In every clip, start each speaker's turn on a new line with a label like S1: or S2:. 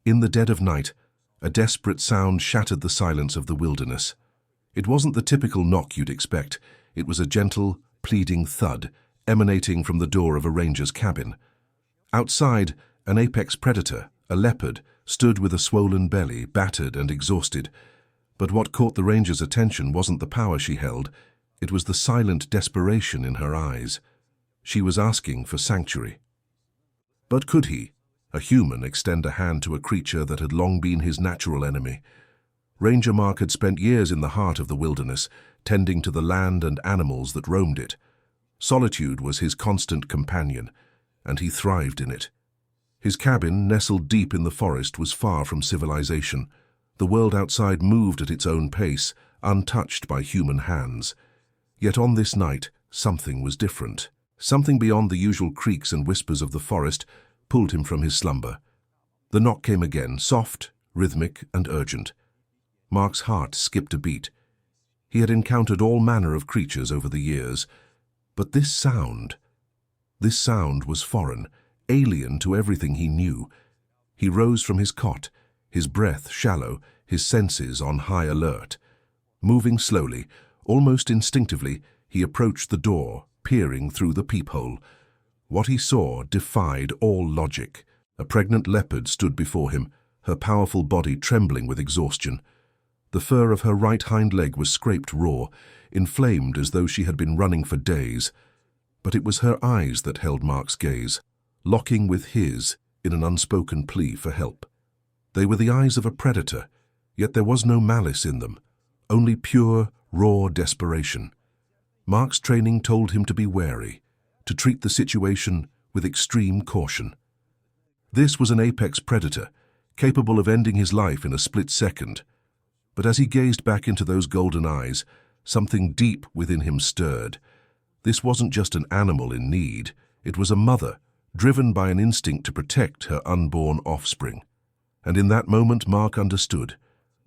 S1: In the dead of night, a desperate sound shattered the silence of the wilderness. It wasn't the typical knock you'd expect. It was a gentle, pleading thud emanating from the door of a ranger's cabin. Outside, an apex predator, a leopard, stood with a swollen belly, battered and exhausted. But what caught the ranger's attention wasn't the power she held. It was the silent desperation in her eyes. She was asking for sanctuary. But could he, a human, extend a hand to a creature that had long been his natural enemy? Ranger Mark had spent years in the heart of the wilderness, tending to the land and animals that roamed it. Solitude was his constant companion, and he thrived in it. His cabin, nestled deep in the forest, was far from civilization. The world outside moved at its own pace, untouched by human hands. Yet on this night, something was different. Something beyond the usual creaks and whispers of the forest pulled him from his slumber. The knock came again, soft, rhythmic, and urgent. Mark's heart skipped a beat. He had encountered all manner of creatures over the years, but this sound was foreign, alien to everything he knew. He rose from his cot, his breath shallow, his senses on high alert. Moving slowly, almost instinctively, he approached the door, peering through the peephole. What he saw defied all logic. A pregnant leopard stood before him, her powerful body trembling with exhaustion. The fur of her right hind leg was scraped raw, inflamed as though she had been running for days. But it was her eyes that held Mark's gaze, locking with his in an unspoken plea for help. They were the eyes of a predator, yet there was no malice in them, only pure, raw desperation. Mark's training told him to be wary, to treat the situation with extreme caution. This was an apex predator, capable of ending his life in a split second. But as he gazed back into those golden eyes, something deep within him stirred. This wasn't just an animal in need, it was a mother, driven by an instinct to protect her unborn offspring. And in that moment Mark understood.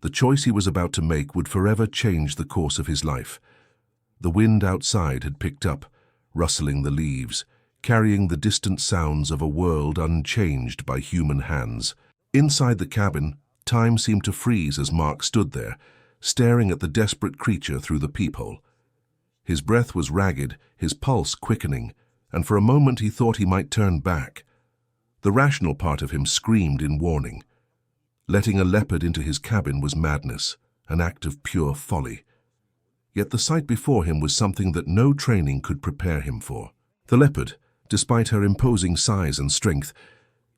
S1: The choice he was about to make would forever change the course of his life. The wind outside had picked up, rustling the leaves, carrying the distant sounds of a world unchanged by human hands. Inside the cabin, time seemed to freeze as Mark stood there, staring at the desperate creature through the peephole. His breath was ragged, his pulse quickening, and for a moment he thought he might turn back. The rational part of him screamed in warning. Letting a leopard into his cabin was madness, an act of pure folly. Yet the sight before him was something that no training could prepare him for. The leopard, despite her imposing size and strength,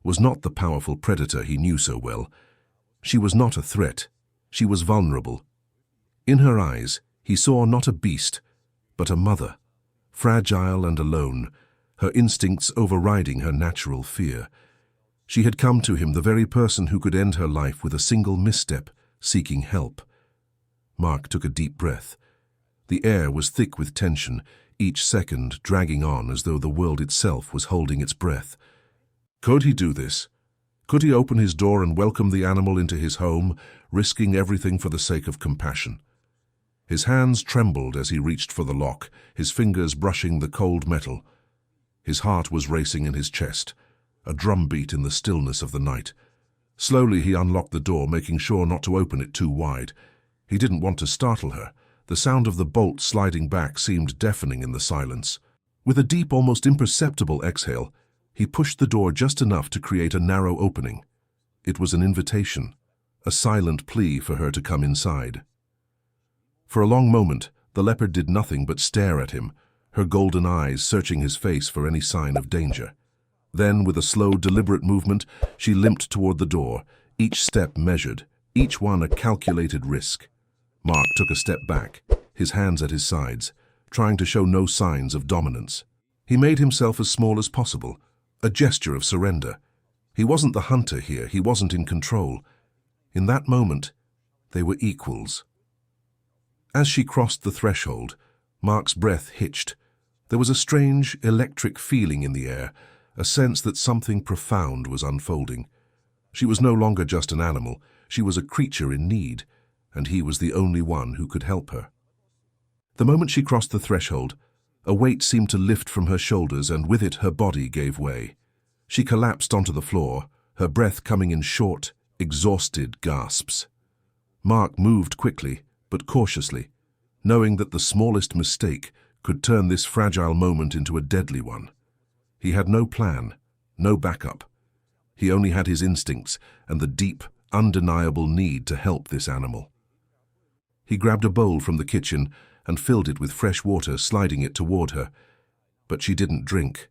S1: was not the powerful predator he knew so well. She was not a threat. She was vulnerable. In her eyes, he saw not a beast, but a mother, fragile and alone, her instincts overriding her natural fear. She had come to him, the very person who could end her life with a single misstep, seeking help. Mark took a deep breath. The air was thick with tension, each second dragging on as though the world itself was holding its breath. Could he do this? Could he open his door and welcome the animal into his home, risking everything for the sake of compassion? His hands trembled as he reached for the lock, his fingers brushing the cold metal. His heart was racing in his chest, a drumbeat in the stillness of the night. Slowly he unlocked the door, making sure not to open it too wide. He didn't want to startle her. The sound of the bolt sliding back seemed deafening in the silence. With a deep, almost imperceptible exhale, he pushed the door just enough to create a narrow opening. It was an invitation, a silent plea for her to come inside. For a long moment, the leopard did nothing but stare at him, her golden eyes searching his face for any sign of danger. Then, with a slow, deliberate movement, she limped toward the door, each step measured, each one a calculated risk. Mark took a step back, his hands at his sides, trying to show no signs of dominance. He made himself as small as possible, a gesture of surrender. He wasn't the hunter here, he wasn't in control. In that moment, they were equals. As she crossed the threshold, Mark's breath hitched. There was a strange, electric feeling in the air, a sense that something profound was unfolding. She was no longer just an animal, she was a creature in need, and he was the only one who could help her. The moment she crossed the threshold, a weight seemed to lift from her shoulders, and with it her body gave way. She collapsed onto the floor, her breath coming in short, exhausted gasps. Mark moved quickly, but cautiously, knowing that the smallest mistake could turn this fragile moment into a deadly one. He had no plan, no backup. He only had his instincts and the deep, undeniable need to help this animal. He grabbed a bowl from the kitchen and filled it with fresh water, sliding it toward her. But she didn't drink.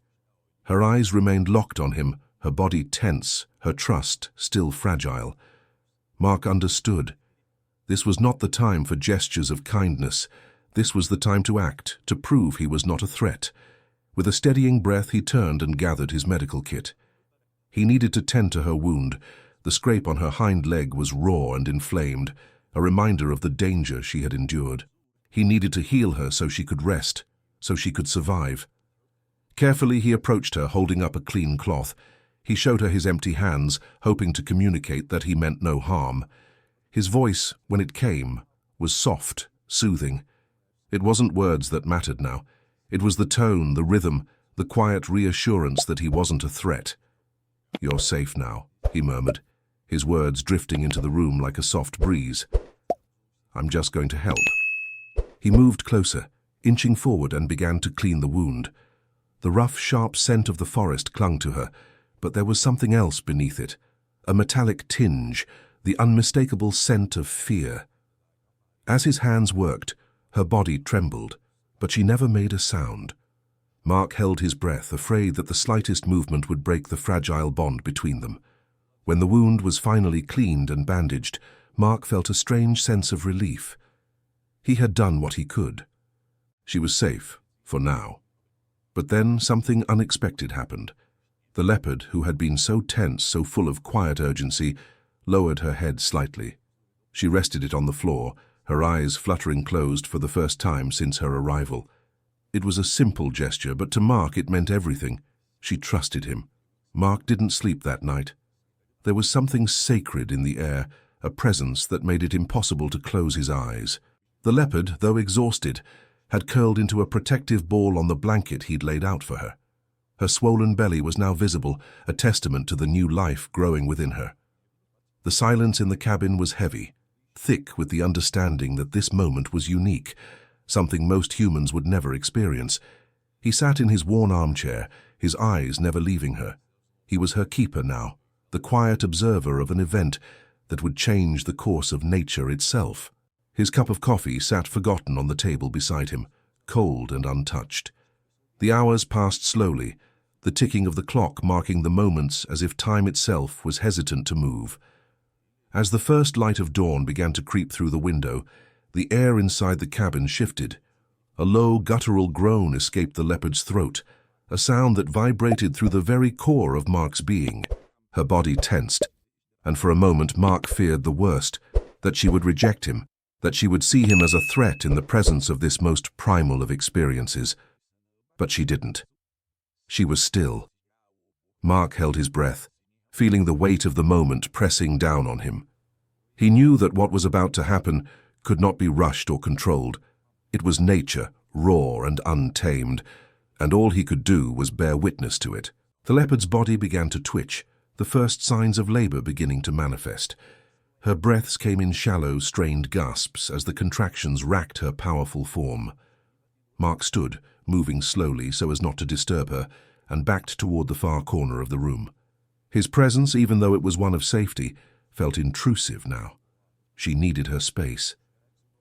S1: Her eyes remained locked on him, her body tense, her trust still fragile. Mark understood. This was not the time for gestures of kindness. This was the time to act, to prove he was not a threat. With a steadying breath, he turned and gathered his medical kit. He needed to tend to her wound. The scrape on her hind leg was raw and inflamed, a reminder of the danger she had endured. He needed to heal her so she could rest, so she could survive. Carefully, he approached her, holding up a clean cloth. He showed her his empty hands, hoping to communicate that he meant no harm. His voice, when it came, was soft, soothing. It wasn't words that mattered now. It was the tone, the rhythm, the quiet reassurance that he wasn't a threat. "You're safe now," he murmured, his words drifting into the room like a soft breeze. "I'm just going to help." He moved closer, inching forward, and began to clean the wound. The rough, sharp scent of the forest clung to her, but there was something else beneath it, a metallic tinge, the unmistakable scent of fear. As his hands worked, her body trembled, but she never made a sound. Mark held his breath, afraid that the slightest movement would break the fragile bond between them. When the wound was finally cleaned and bandaged, Mark felt a strange sense of relief. He had done what he could. She was safe, for now. But then something unexpected happened. The leopard, who had been so tense, so full of quiet urgency, lowered her head slightly. She rested it on the floor, her eyes fluttering closed for the first time since her arrival. It was a simple gesture, but to Mark it meant everything. She trusted him. Mark didn't sleep that night. There was something sacred in the air, a presence that made it impossible to close his eyes. The leopard, though exhausted, had curled into a protective ball on the blanket he'd laid out for her. Her swollen belly was now visible, a testament to the new life growing within her. The silence in the cabin was heavy, thick with the understanding that this moment was unique, something most humans would never experience. He sat in his worn armchair, his eyes never leaving her. He was her keeper now, the quiet observer of an event that would change the course of nature itself. His cup of coffee sat forgotten on the table beside him, cold and untouched. The hours passed slowly, the ticking of the clock marking the moments as if time itself was hesitant to move. As the first light of dawn began to creep through the window, the air inside the cabin shifted. A low, guttural groan escaped the leopard's throat, a sound that vibrated through the very core of Mark's being. Her body tensed, and for a moment Mark feared the worst, that she would reject him, that she would see him as a threat in the presence of this most primal of experiences. But she didn't. She was still. Mark held his breath, feeling the weight of the moment pressing down on him. He knew that what was about to happen could not be rushed or controlled. It was nature, raw and untamed, and all he could do was bear witness to it. The leopard's body began to twitch, the first signs of labor beginning to manifest. Her breaths came in shallow, strained gasps as the contractions racked her powerful form. Mark stood, moving slowly so as not to disturb her, and backed toward the far corner of the room. His presence, even though it was one of safety, felt intrusive now. She needed her space.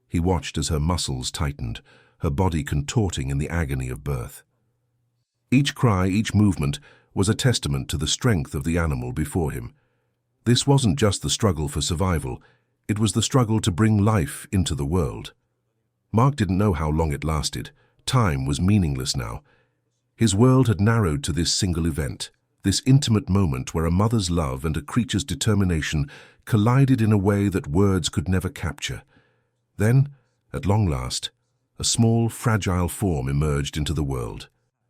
S1: He watched as her muscles tightened, her body contorting in the agony of birth. Each cry, each movement, was a testament to the strength of the animal before him. This wasn't just the struggle for survival, it was the struggle to bring life into the world. Mark didn't know how long it lasted. Time was meaningless now. His world had narrowed to this single event, this intimate moment where a mother's love and a creature's determination collided in a way that words could never capture. Then, at long last, a small, fragile form emerged into the world.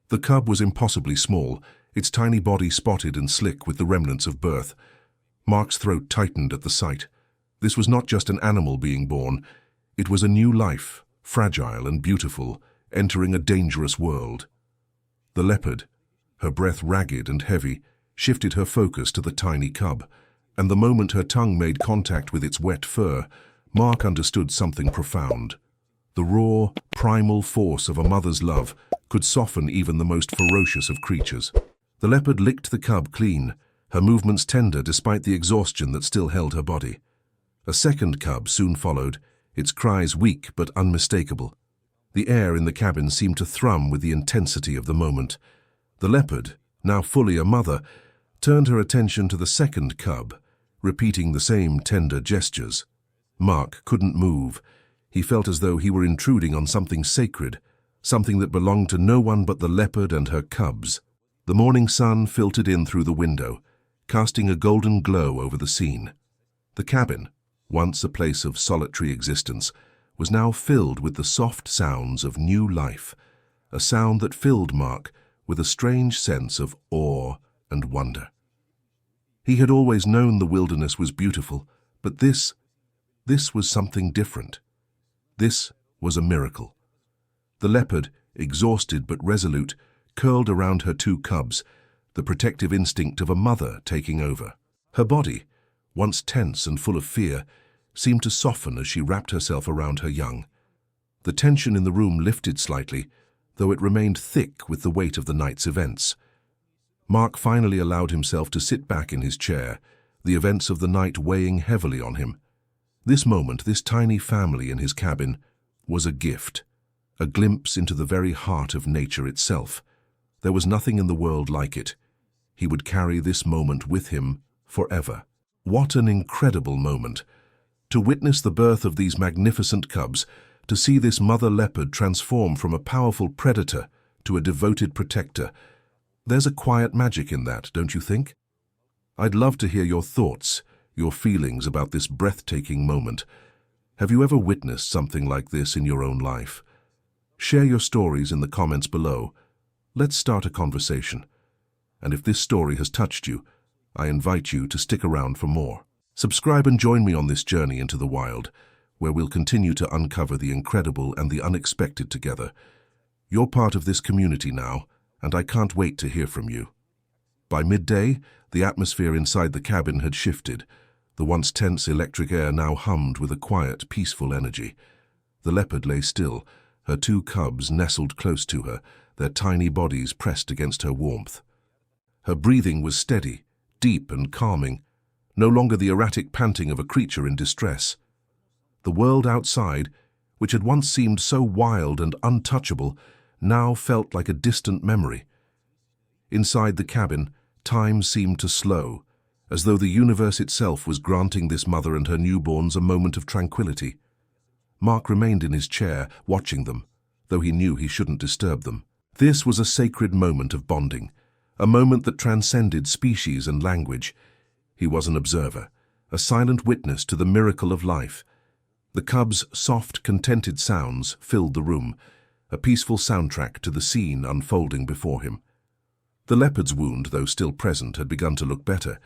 S1: The cub was impossibly small, its tiny body spotted and slick with the remnants of birth. Mark's throat tightened at the sight. This was not just an animal being born. It was a new life, fragile and beautiful, entering a dangerous world. The leopard, her breath ragged and heavy, shifted her focus to the tiny cub. and the moment her tongue made contact with its wet fur, Mark understood something profound. The raw, primal force of a mother's love could soften even the most ferocious of creatures. The leopard licked the cub clean, her movements tender despite the exhaustion that still held her body. A second cub soon followed, its cries weak but unmistakable. The air in the cabin seemed to thrum with the intensity of the moment. The leopard, now fully a mother, turned her attention to the second cub, repeating the same tender gestures. Mark couldn't move. He felt as though he were intruding on something sacred, something that belonged to no one but the leopard and her cubs. The morning sun filtered in through the window, casting a golden glow over the scene. The cabin, once a place of solitary existence, was now filled with the soft sounds of new life, a sound that filled Mark with a strange sense of awe and wonder. He had always known the wilderness was beautiful, but this was something different. This was a miracle. The leopard, exhausted but resolute, curled around her two cubs, the protective instinct of a mother taking over. Her body, once tense and full of fear, seemed to soften as she wrapped herself around her young. The tension in the room lifted slightly, though it remained thick with the weight of the night's events. Mark finally allowed himself to sit back in his chair, the events of the night weighing heavily on him. This moment, this tiny family in his cabin, was a gift, a glimpse into the very heart of nature itself. There was nothing in the world like it. He would carry this moment with him forever. What an incredible moment! To witness the birth of these magnificent cubs, to see this mother leopard transform from a powerful predator to a devoted protector. There's a quiet magic in that, don't you think? I'd love to hear your thoughts, your feelings about this breathtaking moment. Have you ever witnessed something like this in your own life? Share your stories in the comments below. Let's start a conversation. And if this story has touched you, I invite you to stick around for more. Subscribe and join me on this journey into the wild, where we'll continue to uncover the incredible and the unexpected together. You're part of this community now, and I can't wait to hear from you. By midday, the atmosphere inside the cabin had shifted. The once tense electric air now hummed with a quiet, peaceful energy. The leopard lay still, her two cubs nestled close to her, their tiny bodies pressed against her warmth. Her breathing was steady, deep and calming, no longer the erratic panting of a creature in distress. The world outside, which had once seemed so wild and untouchable, now felt like a distant memory. Inside the cabin, time seemed to slow, as though the universe itself was granting this mother and her newborns a moment of tranquility. Mark remained in his chair, watching them, though he knew he shouldn't disturb them. This was a sacred moment of bonding, a moment that transcended species and language. He was an observer, a silent witness to the miracle of life. The cubs' soft, contented sounds filled the room, a peaceful soundtrack to the scene unfolding before him. The leopard's wound, though still present, had begun to look better.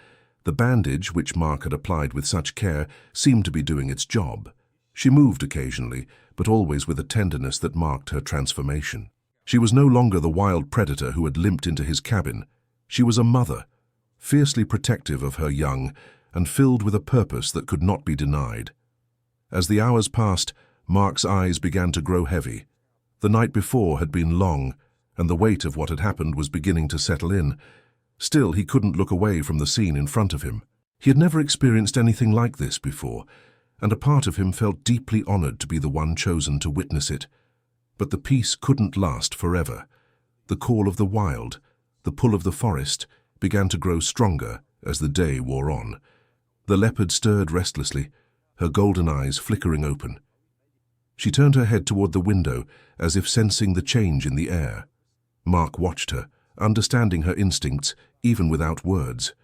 S1: The bandage, which Mark had applied with such care, seemed to be doing its job. She moved occasionally, but always with a tenderness that marked her transformation. She was no longer the wild predator who had limped into his cabin. She was a mother, fiercely protective of her young and filled with a purpose that could not be denied. As the hours passed, Mark's eyes began to grow heavy. The night before had been long, and the weight of what had happened was beginning to settle in. Still, he couldn't look away from the scene in front of him. He had never experienced anything like this before, and a part of him felt deeply honored to be the one chosen to witness it. But the peace couldn't last forever. The call of the wild, the pull of the forest, began to grow stronger as the day wore on. The leopard stirred restlessly, her golden eyes flickering open. She turned her head toward the window, as if sensing the change in the air. Mark watched her, understanding her instincts, even without words.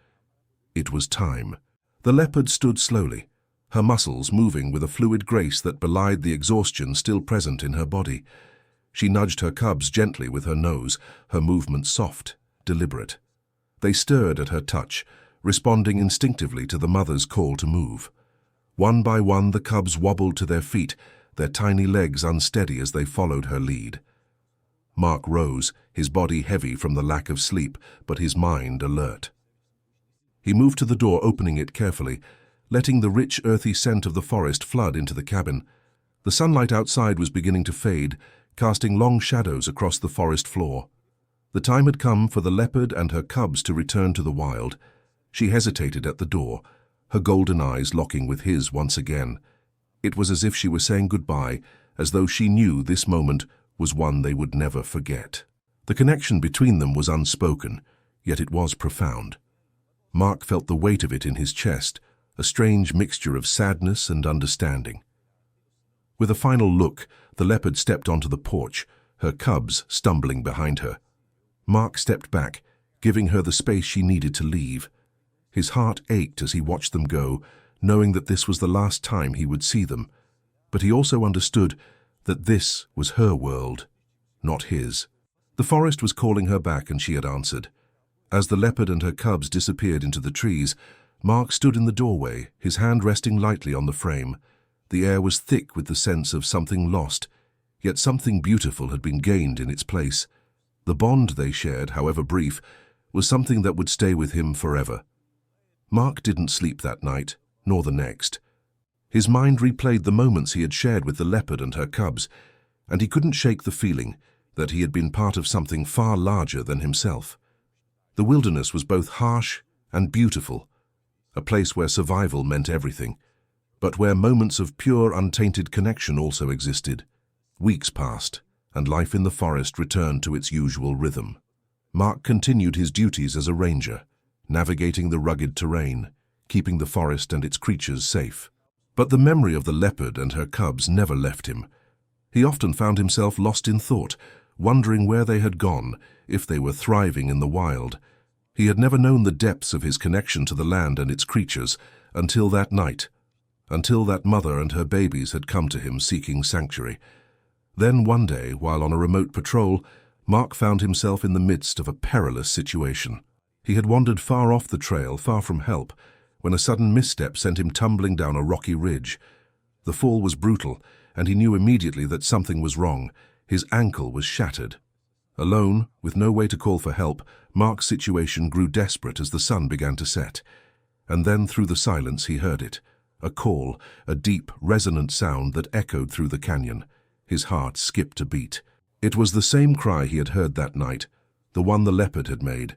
S1: It was time. The leopard stood slowly, her muscles moving with a fluid grace that belied the exhaustion still present in her body. She nudged her cubs gently with her nose, her movements soft, deliberate. They stirred at her touch, responding instinctively to the mother's call to move. One by one, the cubs wobbled to their feet, their tiny legs unsteady as they followed her lead. Mark rose, his body heavy from the lack of sleep, but his mind alert. He moved to the door, opening it carefully, letting the rich, earthy scent of the forest flood into the cabin. The sunlight outside was beginning to fade, casting long shadows across the forest floor. The time had come for the leopard and her cubs to return to the wild. She hesitated at the door, her golden eyes locking with his once again. It was as if she were saying goodbye, as though she knew this moment was one they would never forget. The connection between them was unspoken, yet it was profound. Mark felt the weight of it in his chest, a strange mixture of sadness and understanding. With a final look, the leopard stepped onto the porch, her cubs stumbling behind her. Mark stepped back, giving her the space she needed to leave. His heart ached as he watched them go, knowing that this was the last time he would see them. But he also understood that this was her world, not his. The forest was calling her back, and she had answered. As the leopard and her cubs disappeared into the trees, Mark stood in the doorway, his hand resting lightly on the frame. The air was thick with the sense of something lost, yet something beautiful had been gained in its place. The bond they shared, however brief, was something that would stay with him forever. Mark didn't sleep that night, nor the next. His mind replayed the moments he had shared with the leopard and her cubs, and he couldn't shake the feeling that he had been part of something far larger than himself. The wilderness was both harsh and beautiful, a place where survival meant everything, but where moments of pure, untainted connection also existed. Weeks passed, and life in the forest returned to its usual rhythm. Mark continued his duties as a ranger, navigating the rugged terrain, keeping the forest and its creatures safe. But the memory of the leopard and her cubs never left him. He often found himself lost in thought, wondering where they had gone, if they were thriving in the wild. He had never known the depths of his connection to the land and its creatures until that night, until that mother and her babies had come to him seeking sanctuary. Then one day, while on a remote patrol, Mark found himself in the midst of a perilous situation. He had wandered far off the trail, far from help, when a sudden misstep sent him tumbling down a rocky ridge. The fall was brutal, and he knew immediately that something was wrong. His ankle was shattered. Alone, with no way to call for help, Mark's situation grew desperate as the sun began to set. And then through the silence he heard it, a call, a deep, resonant sound that echoed through the canyon. His heart skipped a beat. It was the same cry he had heard that night, the one the leopard had made.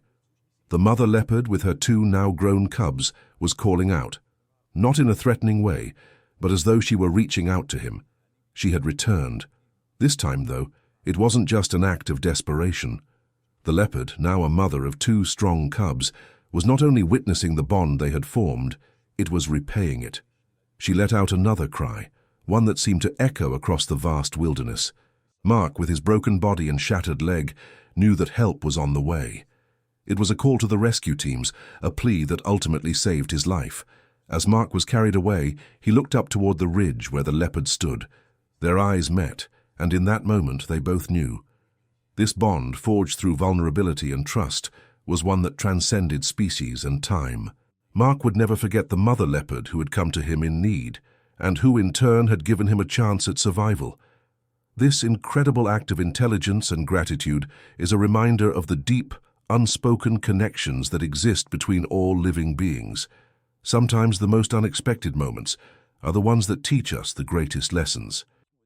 S1: The mother leopard, with her two now-grown cubs, was calling out, not in a threatening way, but as though she were reaching out to him. She had returned. This time, though, it wasn't just an act of desperation. The leopard, now a mother of two strong cubs, was not only witnessing the bond they had formed, it was repaying it. She let out another cry, one that seemed to echo across the vast wilderness. Mark, with his broken body and shattered leg, knew that help was on the way. It was a call to the rescue teams, a plea that ultimately saved his life. As Mark was carried away, he looked up toward the ridge where the leopard stood. Their eyes met, and in that moment they both knew. This bond, forged through vulnerability and trust, was one that transcended species and time. Mark would never forget the mother leopard who had come to him in need, and who in turn had given him a chance at survival. This incredible act of intelligence and gratitude is a reminder of the deep, unspoken connections that exist between all living beings. Sometimes the most unexpected moments are the ones that teach us the greatest lessons.